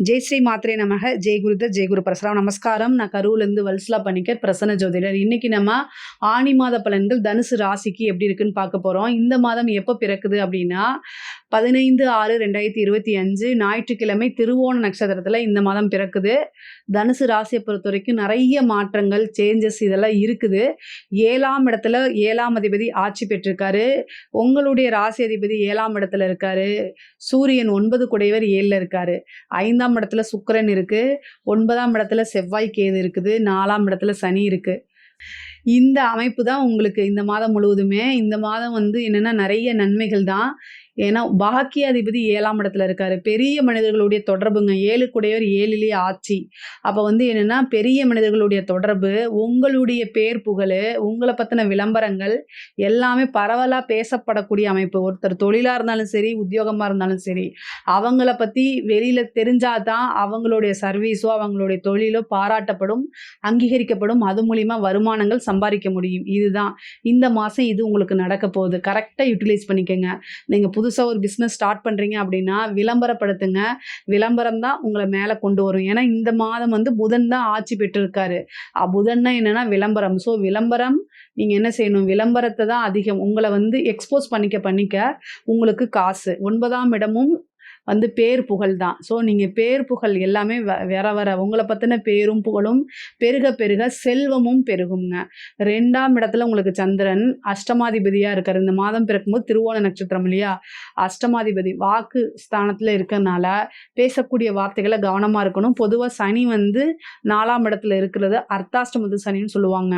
ஜெய் ஸ்ரீ மாத்ரே நமக. ஜெய் குருதத் ஜெய் குரு பரசுராம். நமஸ்காரம். நான் கரூர்லேருந்து வல்சலா பணிக்கர், பிரசன்ன ஜோதிடர். இன்னைக்கு நம்ம ஆனி மாத பலன்கள் தனுசு ராசிக்கு எப்படி இருக்குன்னு பார்க்க போகிறோம். இந்த மாதம் எப்போ பிறக்குது அப்படின்னா 15/6/2025 ஞாயிற்றுக்கிழமை திருவோண நட்சத்திரத்தில் இந்த மாதம் பிறக்குது. தனுசு ராசியை பொறுத்த வரைக்கும் நிறைய மாற்றங்கள், சேஞ்சஸ் இதெல்லாம் இருக்குது. 7ஆம் இடத்துல 7ஆம் அதிபதி ஆட்சி பெற்றிருக்காரு. உங்களுடைய ராசி அதிபதி 7ஆம் இடத்துல இருக்காரு. சூரியன் 9 குடையவர் 7ல் இருக்காரு. 5ஆம் இடத்துல சுக்கிரன் இருக்கு. 9ஆம் இடத்துல செவ்வாய் கேது இருக்குது. 4ஆம் இடத்துல சனி இருக்கு. இந்த அமைப்பு தான் உங்களுக்கு இந்த மாதம் முழுவதுமே. இந்த மாதம் என்னன்னா நிறைய நன்மைகள் தான். ஏன்னா பாக்கியாதிபதி 7ஆம் இடத்துல இருக்காரு. பெரிய மனிதர்களுடைய தொடர்புங்க. 7 குடையவர் 7லேயே ஆட்சி. அப்போ என்னன்னா பெரிய மனிதர்களுடைய தொடர்பு, உங்களுடைய பேர் புகழ், உங்களை பற்றின விளம்பரங்கள் எல்லாமே பரவலாக பேசப்படக்கூடிய அமைப்பு. ஒருத்தர் தொழிலாக இருந்தாலும் சரி, உத்தியோகமாக இருந்தாலும் சரி, அவங்கள பற்றி வெளியில் தெரிஞ்சாதான் அவங்களுடைய சர்வீஸோ அவங்களுடைய தொழிலோ பாராட்டப்படும், அங்கீகரிக்கப்படும். அது மூலிமா வருமானங்கள் சம்பாதிக்க முடியும். இதுதான் இந்த மாதம் இது உங்களுக்கு நடக்க போகுது. கரெக்டாக யூட்டிலைஸ் பண்ணிக்கோங்க. நீங்கள் புதுசாக ஒரு பிஸ்னஸ் ஸ்டார்ட் பண்ணுறீங்க அப்படின்னா விளம்பரப்படுத்துங்க. விளம்பரம் தான் உங்களை மேலே கொண்டு வரும். ஏன்னா இந்த மாதம் புதன் தான் ஆட்சி பெற்றிருக்காரு. புதன்னா என்னென்னா விளம்பரம். ஸோ விளம்பரம் நீங்கள் என்ன செய்யணும், விளம்பரத்தை தான் அதிகம் உங்களை எக்ஸ்போஸ் பண்ணிக்க உங்களுக்கு காசு. 9ஆம் இடமும் பேர் புகழ் தான். ஸோ நீங்கள் பேர் புகழ் எல்லாமே வர உங்களை பற்றின பேரும் புகழும் பெருக பெருக செல்வமும் பெருகுங்க. 2ஆம் இடத்துல உங்களுக்கு சந்திரன் அஷ்டமாதிபதியாக இருக்கார். இந்த மாதம் பிறக்கும்போது திருவோண நட்சத்திரம் இல்லையா, அஷ்டமாதிபதி வாக்கு ஸ்தானத்தில் இருக்கிறதுனால பேசக்கூடிய வார்த்தைகளை கவனமாக இருக்கணும். பொதுவாக சனி 4ஆம் இடத்துல இருக்கிறது அர்த்தாஷ்டமத்து சனின்னு சொல்லுவாங்க.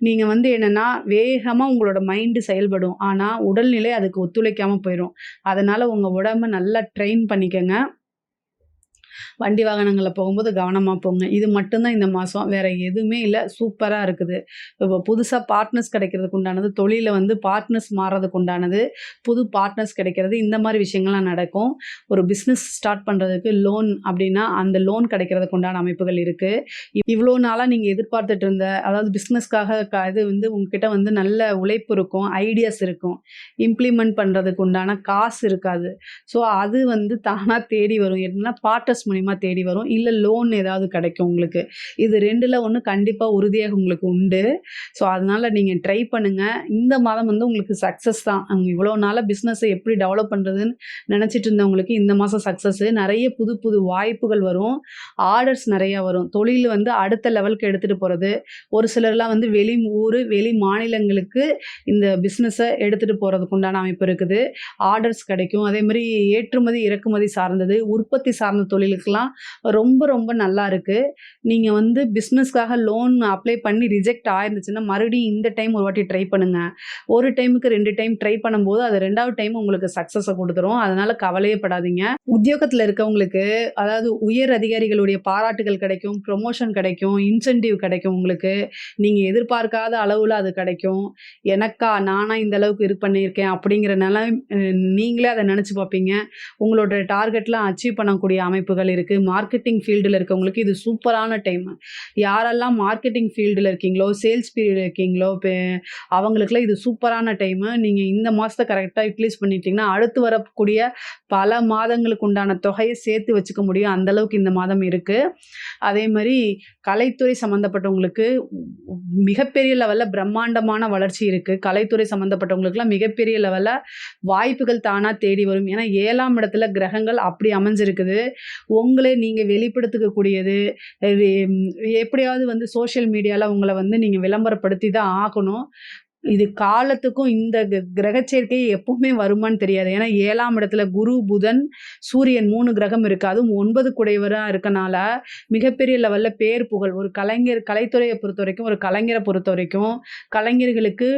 நீங்கள் என்னென்னா வேகமாக உங்களோட மைண்டு செயல்படும், ஆனால் உடல்நிலை அதுக்கு ஒத்துழைக்காமல் போயிடும். அதனால் உங்கள் உடம்பை நல்லா ட்ரெயின் பண்ணிக்கங்க. வண்டி வாகனங்களில் போகும்போது கவனமாக போங்க. இது மட்டும்தான் இந்த மாதம், வேறு எதுவுமே இல்லை. சூப்பராக இருக்குது. இப்போ புதுசாக பார்ட்னர்ஸ் கிடைக்கிறதுக்கு உண்டானது, தொழிலில் பார்ட்னர்ஸ் மாறுறதுக்கு உண்டானது, புது பார்ட்னர்ஸ் கிடைக்கிறது, இந்த மாதிரி விஷயங்கள்லாம் நடக்கும். ஒரு பிஸ்னஸ் ஸ்டார்ட் பண்ணுறதுக்கு லோன் அப்படின்னா அந்த லோன் கிடைக்கிறதுக்கு உண்டான அமைப்புகள் இருக்குது. இவ்வளோ நாளாக நீங்கள் எதிர்பார்த்துட்டு இருந்த, அதாவது பிஸ்னஸ்க்காக இது உங்ககிட்ட நல்ல உழைப்பு இருக்கும், ஐடியாஸ் இருக்கும், இம்ப்ளிமெண்ட் பண்ணுறதுக்கு உண்டான காசு இருக்காது. ஸோ அது தானாக தேடி வரும். என்னன்னா பார்ட்னர்ஸ் மூலிமா தேடி வரும். இல்லை லோன் ஏதாவது கிடைக்கும் உங்களுக்கு. இது 2ல் 1 கண்டிப்பாக உறுதியாக உங்களுக்கு உண்டு. ஸோ அதனால் நீங்கள் ட்ரை பண்ணுங்கள். இந்த மாதம் உங்களுக்கு சக்ஸஸ் தான். இவ்வளோ நாளாக பிஸ்னஸை எப்படி டெவலப் பண்ணுறதுன்னு நினச்சிட்டு இருந்தவங்களுக்கு இந்த மாதம் சக்ஸஸ்ஸு. நிறைய புது புது வாய்ப்புகள் வரும். ஆர்டர்ஸ் நிறையா வரும். தொழில் அடுத்த லெவலுக்கு எடுத்துகிட்டு போகிறது. ஒரு சிலர்லாம் வெளி ஊர் வெளி மாநிலங்களுக்கு இந்த பிஸ்னஸை எடுத்துகிட்டு போகிறதுக்கு உண்டான அமைப்பு இருக்குது. ஆர்டர்ஸ் கிடைக்கும். அதே மாதிரி ஏற்றுமதி இறக்குமதி சார்ந்தது, உற்பத்தி சார்ந்த தொழிலுக்கெல்லாம் ரொம்ப ரொம்ப நல்லா இருக்குது. நீங்கள் பிஸ்னஸ்க்காக லோன் அப்ளை பண்ணி ரிஜெக்ட் ஆயிருந்துச்சுன்னா மறுபடியும் இந்த டைம் ஒரு வாட்டி ட்ரை பண்ணுங்கள். ஒரு டைமுக்கு 2 டைம் ட்ரை பண்ணும்போது அது 2வது டைம் உங்களுக்கு சக்ஸஸை கொடுத்துரும். அதனால் கவலையே படாதீங்க. உத்தியோகத்தில் இருக்கவங்களுக்கு, அதாவது உயர் அதிகாரிகளுடைய பாராட்டுகள் கிடைக்கும், ப்ரொமோஷன் கிடைக்கும், இன்சென்டிவ் கிடைக்கும். உங்களுக்கு நீங்கள் எதிர்பார்க்காத அளவில் அது கிடைக்கும். நானாக இந்த அளவுக்கு இது பண்ணியிருக்கேன் அப்படிங்கிற நீங்களே அதை நினச்சி பார்ப்பீங்க. உங்களோட டார்கெட்லாம் அச்சீவ் பண்ணக்கூடிய அமைப்புகள் இருக்குது. மார்க்கெட்டிங் ஃபீல்டில் இருக்கவங்களுக்கு இது சூப்பரான டைம். யாரெல்லாம் மார்க்கெட்டிங் ஃபீல்டில் இருக்கீங்களோ, சேல்ஸ் பீரியட் இருக்கீங்களோ, அவங்களுக்குலாம் இது சூப்பரான டைமு. நீங்கள் இந்த மாதத்தை கரெக்டாக யூட்டிலைஸ் பண்ணிட்டீங்கன்னா அடுத்து வரக்கூடிய பல மாதங்களுக்கு உண்டான தொகையை சேர்த்து வச்சுக்க முடியும். அந்தளவுக்கு இந்த மாதம் இருக்குது. அதே மாதிரி கலைத்துறை சம்மந்தப்பட்டவங்களுக்கு மிகப்பெரிய லெவலில் பிரம்மாண்டமான வளர்ச்சி இருக்குது. கலைத்துறை சம்மந்தப்பட்டவங்களுக்குலாம் மிகப்பெரிய லெவலில் வாய்ப்புகள் தானாக தேடி வரும். ஏன்னா 7ஆம் இடத்துல கிரகங்கள் அப்படி அமைஞ்சிருக்குது. உங்களே நீங்கள் வெளிப்படுத்திக்கக்கூடியது, எப்படியாவது சோஷியல் மீடியாவில் உங்களை நீங்கள் விளம்பரப்படுத்தி தான் ஆகணும். இது காலத்துக்கும் இந்த கிரக சேர்க்கை எப்பவுமே வருமானு தெரியாது. ஏன்னா 7ஆம் இடத்துல குரு, புதன், சூரியன் 3 கிரகம் இருக்குது. அதுவும் 9 குடையவராக இருக்கனால மிகப்பெரிய லெவலில் பேர் புகழ். ஒரு கலைத்துறையை பொறுத்த வரைக்கும், ஒரு கலைஞரை பொறுத்த வரைக்கும், கலைஞர்களுக்கு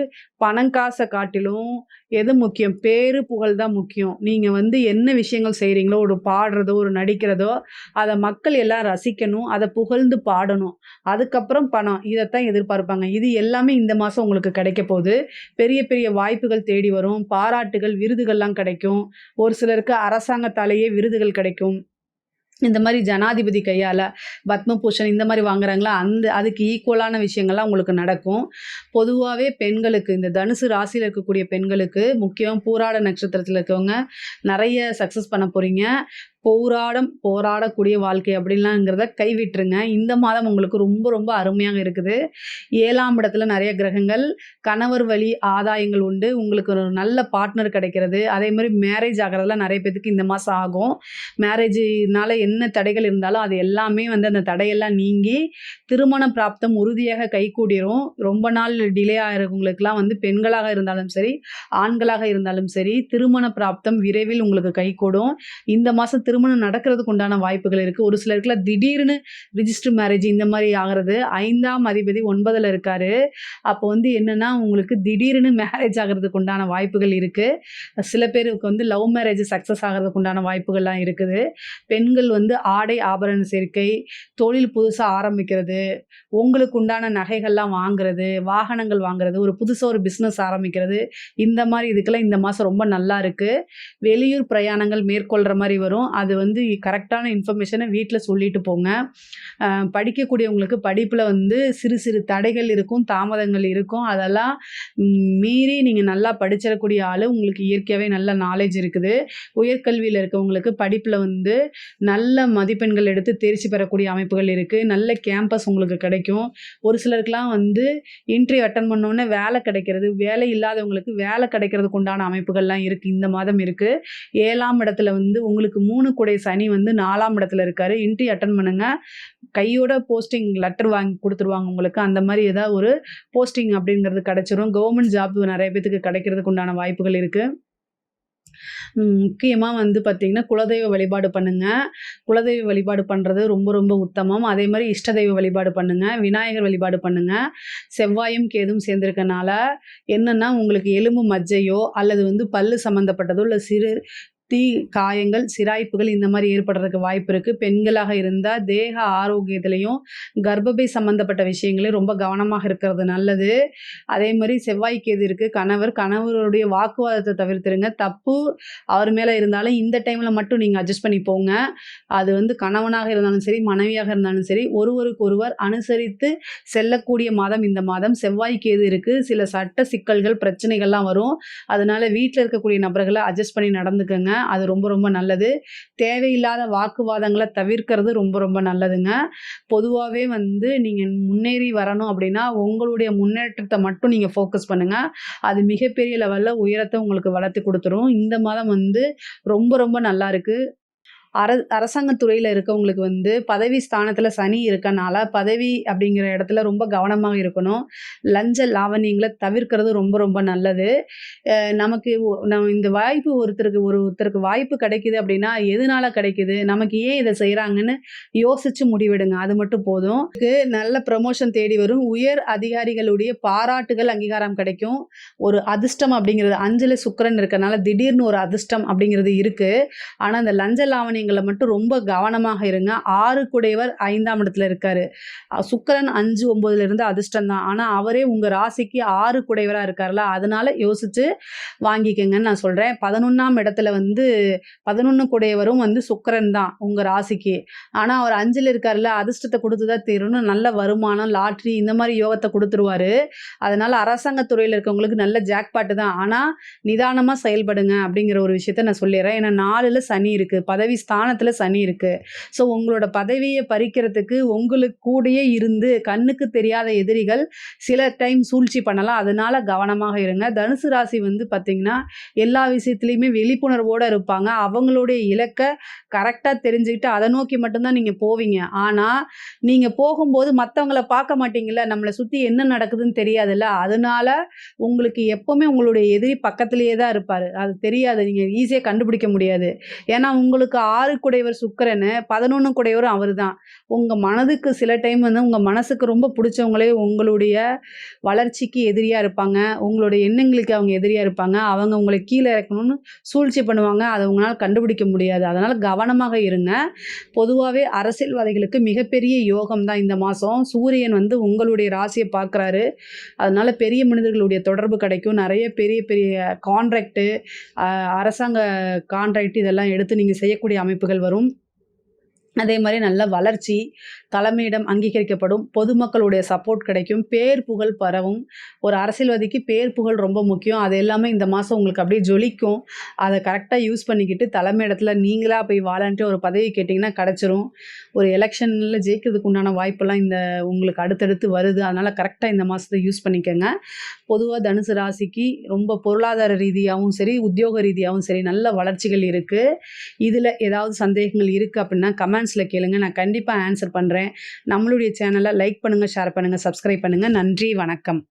பணம் காசை காட்டிலும் எது முக்கியம், பேரு புகழ் தான் முக்கியம். நீங்கள் என்ன விஷயங்கள் செய்கிறீங்களோ, ஒரு பாடுறதோ ஒரு நடிக்கிறதோ அதை மக்கள் எல்லாம் ரசிக்கணும், அதை புகழ்ந்து பாடணும், அதுக்கப்புறம் பணம், இதைத்தான் எதிர்பார்ப்பாங்க. இது எல்லாமே இந்த மாதம் உங்களுக்கு கிடைக்க போகுது. பெரிய பெரிய வாய்ப்புகள் தேடி வரும். பாராட்டுகள், விருதுகள்லாம் கிடைக்கும். ஒரு சிலருக்கு அரசாங்கத்தாலேயே விருதுகள் கிடைக்கும். இந்த மாதிரி ஜனாதிபதி கையால் பத்மபூஷன் இந்த மாதிரி வாங்குறாங்களா, அதுக்கு ஈக்குவலான விஷயங்கள்லாம் உங்களுக்கு நடக்கும். பொதுவாகவே பெண்களுக்கு, இந்த தனுசு ராசியில் இருக்கக்கூடிய பெண்களுக்கு, முக்கியம் பூராட நட்சத்திரத்தில் இருக்கவங்க நிறைய சக்ஸஸ் பண்ண போகிறீங்க. போராடக்கூடிய வாழ்க்கை அப்படின்லாங்கிறத கைவிட்டுருங்க. இந்த மாதம் உங்களுக்கு ரொம்ப ரொம்ப அருமையாக இருக்குது. 7ஆம் இடத்துல நெறைய கிரகங்கள், கணவர் வழி ஆதாயங்கள் உண்டு. உங்களுக்கு ஒரு நல்ல பார்ட்னர் கிடைக்கிறது. அதேமாரி மேரேஜ் ஆகுறதெல்லாம் நெறைய பேத்துக்கு இந்த மாசம் ஆகும். மேரேஜ்னால என்ன தடைகள் இருந்தாலும் அது எல்லாமே வந்து அந்த தடையெல்லாம் நீங்கி, திருமண பிராப்தம் உறுதியாக கைகூடிரும். ரொம்ப நாள் டிலே ஆகிறவங்களுக்குலாம் வந்து பெண்களாக இருந்தாலும் சரி, ஆண்களாக இருந்தாலும் சரி, திருமண பிராப்தம் விரைவில் உங்களுக்கு கைகூடும். இந்த மாசம் திருமணம் நடக்கிறதுக்கு உண்டான வாய்ப்புகள் இருக்கு. ஒரு சிலருக்குலாம் திடீர்னு ரிஜிஸ்டர் மேரேஜ் இந்த மாரி ஆகுறது. 5ஆம் அதிபதி 9ல இருக்காரு. அப்போ வந்து என்னன்னா, உங்களுக்கு திடீர்னு மேரேஜ் ஆகுறதுக்கு உண்டான வாய்ப்புகள் இருக்கு. சில பேருக்கு வந்து லவ் மேரேஜ் சக்சஸ் ஆகுறதுக்கு உண்டான வாய்ப்புகள்லாம் இருக்குது. பெண்கள் வந்து ஆடை ஆபரண சேர்க்கை, தொழில் புதுசா ஆரம்பிக்கிறது, உங்களுக்கு உண்டான நகைகள்லாம் வாங்குறது, வாகனங்கள் வாங்குறது, ஒரு புதுசா ஒரு பிசினஸ் ஆரம்பிக்கிறது, இந்த மாரி இதுக்கெல்லாம் இந்த மாசம் ரொம்ப நல்லா இருக்கு. வெளியூர் பிரயாணங்கள் மேற்கொள்ற மாரி வரும். அது வந்து கரெக்டான இன்ஃபர்மேஷன வீட்ல சொல்லிட்டு போங்க. படிக்கக்கூடியவங்களுக்கு படிப்புல வந்து சிறு சிறு தடைகள் இருக்கும், தாமதங்கள் இருக்கும். அதெல்லாம் மீறி நீங்க நல்லா படிச்சிடக்கூடிய ஆளு. உங்களுக்கு இயற்கையாவே நல்ல நாலேட்ஜ் இருக்குது. உயர்கல்வியில இருக்கவங்களுக்கு படிப்புல வந்து நல்ல மதிப்பெண்கள் எடுத்து தேர்ச்சி பெறக்கூடிய அமைப்புகள் இருக்கு. நல்ல கேம்பஸ் உங்களுக்கு கிடைக்கும். ஒரு சிலருக்குலாம் வந்து இன்டர்வியூ அட்டெண்ட் பண்ணோனே வேலை கிடைக்கிறது, வேலை இல்லாதவங்களுக்கு வேலை கிடைக்கிறதுக்கு உண்டான அமைப்புகள்லாம் இருக்கு. இந்த மாதம் இருக்கு. 7ஆம் இடத்துல வந்து உங்களுக்கு 3 குடை சனி வந்து 4ஆம் இடத்துல இருக்காரு. இன்டர்வியூ அட்டெண்ட் பண்ணுங்க. கையோட போஸ்டிங் லெட்டர் வாங்கி குடுத்துருவாங்க உங்களுக்கு. அந்த மாரி ஏதாவது ஒரு போஸ்டிங் அப்படிங்கிறது கிடைச்சிரும். கவர்மெண்ட் ஜாப் நெறைய பேத்துக்கு கிடைக்கிறதுக்கு உண்டான வாய்ப்புகள் இருக்கு. முக்கியமா வந்து பார்த்தீங்கன்னா, குலதெய்வ வழிபாடு பண்ணுங்க. குலதெய்வ வழிபாடு பண்றது ரொம்ப ரொம்ப உத்தமம். அதேமாரி இஷ்ட தெய்வ வழிபாடு பண்ணுங்க. விநாயகர் வழிபாடு பண்ணுங்க. செவ்வாயும் கேதும் சேர்ந்திருக்கனால என்னன்னா, உங்களுக்கு எலும்பு மஜ்ஜையோ அல்லது வந்து பல்லு சம்மந்தப்பட்டதோ இல்ல தீ காயங்கள், சிராய்ப்புகள் இந்த மாரி ஏற்படுறதுக்கு வாய்ப்பு இருக்கு. பெண்களாக இருந்தா தேக ஆரோக்கியத்திலயும், கர்ப்பப்பை சம்மந்தப்பட்ட விஷயங்களையும் ரொம்ப கவனமாக இருக்கிறது நல்லது. அதே மாரி செவ்வாய் கேது இருக்கு. கணவருடைய வாக்குவாதத்த தவிர்த்துருங்க. தப்பு அவர் மேல இருந்தாலும் இந்த டைம்ல மட்டும் நீங்க அட்ஜஸ்ட் பண்ணி போங்க. அது வந்து கணவனாக இருந்தாலும் சரி, மனைவியாக இருந்தாலும் சரி, ஒருவருக்கொருவர் அனுசரித்து செல்லக்கூடிய மாதம் இந்த மாதம். செவ்வாய் கேது இருக்கு. சில சட்ட சிக்கல்கள், பிரச்சனைகள்லாம் வரும். அதனால வீட்ல இருக்கக்கூடிய நபர்கள அட்ஜஸ்ட் பண்ணி நடந்துக்கங்க. அது ரொம்ப ரொம்ப நல்லது. தேவையில்லாத வாக்குவாதங்கள தவிர்க்கிறது ரொம்ப ரொம்ப நல்லதுங்க. பொதுவாவே வந்து நீங்க முன்னேறி வரணும் அப்படின்னா, உங்களுடைய முன்னேற்றத்த மட்டும் நீங்க ஃபோக்கஸ் பண்ணுங்க. அது மிகப்பெரிய லெவல்ல உயரத்த உங்களுக்கு வளர்த்து குடுத்துரும். இந்த மாதம் வந்து ரொம்ப ரொம்ப நல்லா இருக்கு. அரசாங்கத் துறையில இருக்கவங்களுக்கு வந்து பதவி ஸ்தானத்துல சனி இருக்கனால, பதவி அப்படிங்கிற இடத்துல ரொம்ப கவனமா இருக்கணும். லஞ்ச லாவணியங்கள தவிர்க்கிறது ரொம்ப ரொம்ப நல்லது. நமக்கு இந்த வாய்ப்பு ஒருத்தருக்கு வாய்ப்பு கிடைக்குது அப்படின்னா, எதனால கிடைக்குது? நமக்கு ஏன் இத செய்றாங்கன்னு யோசிச்சு முடிவெடுங்க. அது மட்டும் போதும். நல்ல ப்ரமோஷன் தேடி வரும். உயர் அதிகாரிகளுடைய பாராட்டுகள், அங்கீகாரம் கிடைக்கும். ஒரு அதிர்ஷ்டம் அப்படிங்கிறது 5ல சுக்கிரன் இருக்கனால திடீர்னு ஒரு அதிர்ஷ்டம் அப்படிங்கிறது இருக்கு. ஆனா, அந்த லஞ்ச லாவணியங்கள மட்டும் ரொம்ப கவனமாக இருங்க. 6 குடையவர் 5ஆம் இடத்துல இருக்காரு. சுக்கிரன் 5, 9ல இருந்து அதிர்ஷ்டம் தான். ஆனா, அவரே உங்க ராசிக்கு 6 குடையவரா இருக்கார்ல, அதனால யோசிச்சு வாங்கிக்கங்கன்னு நான் சொல்றேன். 11ஆம் இடத்துல வந்து 11 குடையவரும் வந்து சுக்கிரன் தான் உங்க ராசிக்கு. ஆனா, அவர் 5ல இருக்கார்ல, அதிர்ஷ்டத்த குடுத்து தான் தீரணும். நல்ல வருமானம், லாட்டரி இந்த மாரி யோகத்த குடுத்துருவாரு. அதனால அரசாங்கத் துறையில இருக்கவங்களுக்கு நல்ல ஜாக்பாட் தான். ஆனா, நிதானமா செயல்படுங்க அப்படிங்கிற ஒரு விஷயத்த நான் சொல்லிர்றேன். ஏன்னா 4ல சனி இருக்கு. பதவி ஸ்தானத்துல சனி இருக்கு. ஸோ உங்களோட பதவிய பறிக்கிறதுக்கு உங்களுக்கு கூடயே இருந்து கண்ணுக்கு தெரியாத எதிரிகள் சில டைம் சூழ்ச்சி பண்ணலாம். அதனால கவனமாக இருங்க. தனுசு ராசி வந்து பார்த்தீங்கன்னா, எல்லா விஷயத்திலயுமே விழிப்புணர்வோட இருப்பாங்க. அவங்களுடைய இலக்க கரெக்ட்டா தெரிஞ்சுக்கிட்டு அத நோக்கி மட்டும் தான் நீங்க போவீங்க. ஆனா, நீங்க போகும்போது மத்தவங்கள பார்க்க மாட்டீங்கல்ல. நம்மள சுத்தி என்ன நடக்குதுன்னு தெரியாதுல்ல. அதனால உங்களுக்கு எப்பவுமே உங்களுடைய எதிரி பக்கத்திலேயே தான் இருப்பாரு. அது தெரியாது. நீங்க ஈஸியா கண்டுபிடிக்க முடியாது. ஏன்னா, உங்களுக்கு 6 குடையவர் சுக்கிரனு, 11 குடையவரும் அவரு தான். உங்க மனதுக்கு சில டைம் வந்து உங்க மனசுக்கு ரொம்ப புடிச்சவங்களே உங்களுடைய வளர்ச்சிக்கு எதிரியா இருப்பாங்க. உங்களுடைய எண்ணங்களுக்கு அவங்க எதிரியா இருப்பாங்க. அவங்க உங்கள கீழ இறக்கணும்னு சூழ்ச்சி பண்ணுவாங்க. அத உங்களால கண்டுபிடிக்க முடியாது. அதனால கவனமாக இருங்க. பொதுவாவே அரசியல்வாதிகளுக்கு மிகப்பெரிய யோகம் தான் இந்த மாசம். சூரியன் வந்து உங்களுடைய ராசிய பார்க்குறாரு. அதனால பெரிய மனிதர்களுடைய தொடர்பு கிடைக்கும். நெறைய பெரிய பெரிய கான்ட்ராக்ட், அரசாங்க கான்ட்ராக்ட் இதெல்லாம் எடுத்து நீங்க செய்யக்கூடிய அமைப்புகள் வரும். அதே மாரி நல்ல வளர்ச்சி, தலைமையிடம் அங்கீகரிக்கப்படும், பொதுமக்களுடைய சப்போர்ட் கிடைக்கும், பேர் புகழ் பரவும். ஒரு அரசியல்வாதிக்கு பேர் புகழ் ரொம்ப முக்கியம். அது எல்லாமே இந்த மாசம் உங்களுக்கு அப்படியே ஜொலிக்கும். அத கரெக்ட்டா யூஸ் பண்ணிக்கிட்டு தலைமையிடத்துல நீங்களா போய் வாலண்டரியா ஒரு பதவி கேட்டீங்கன்னா கிடைச்சிரும். ஒரு எலக்ஷன்ல ஜெயிக்கிறதுக்கு உண்டான வாய்ப்பெல்லாம் உங்களுக்கு அடுத்தடுத்து வருது. அதனால கரெக்ட்டா இந்த மாசத்த யூஸ் பண்ணிக்கங்க. பொதுவா தனுசு ராசிக்கு ரொம்ப பொருளாதார ரீதியாவும் சரி, உத்தியோக ரீதியாவும் சரி நல்ல வளர்ச்சிகள் இருக்கு. இதுல ஏதாவது சந்தேகங்கள் இருக்கு அப்படின்னா கமெண்ட்ஸ்ல கேளுங்க. நான் கண்டிப்பா ஆன்சர் பண்றேன். நம்மளுடைய சேனல லைக் பண்ணுங்க, ஷேர் பண்ணுங்க, சப்ஸ்கிரைப் பண்ணுங்க. நன்றி, வணக்கம்.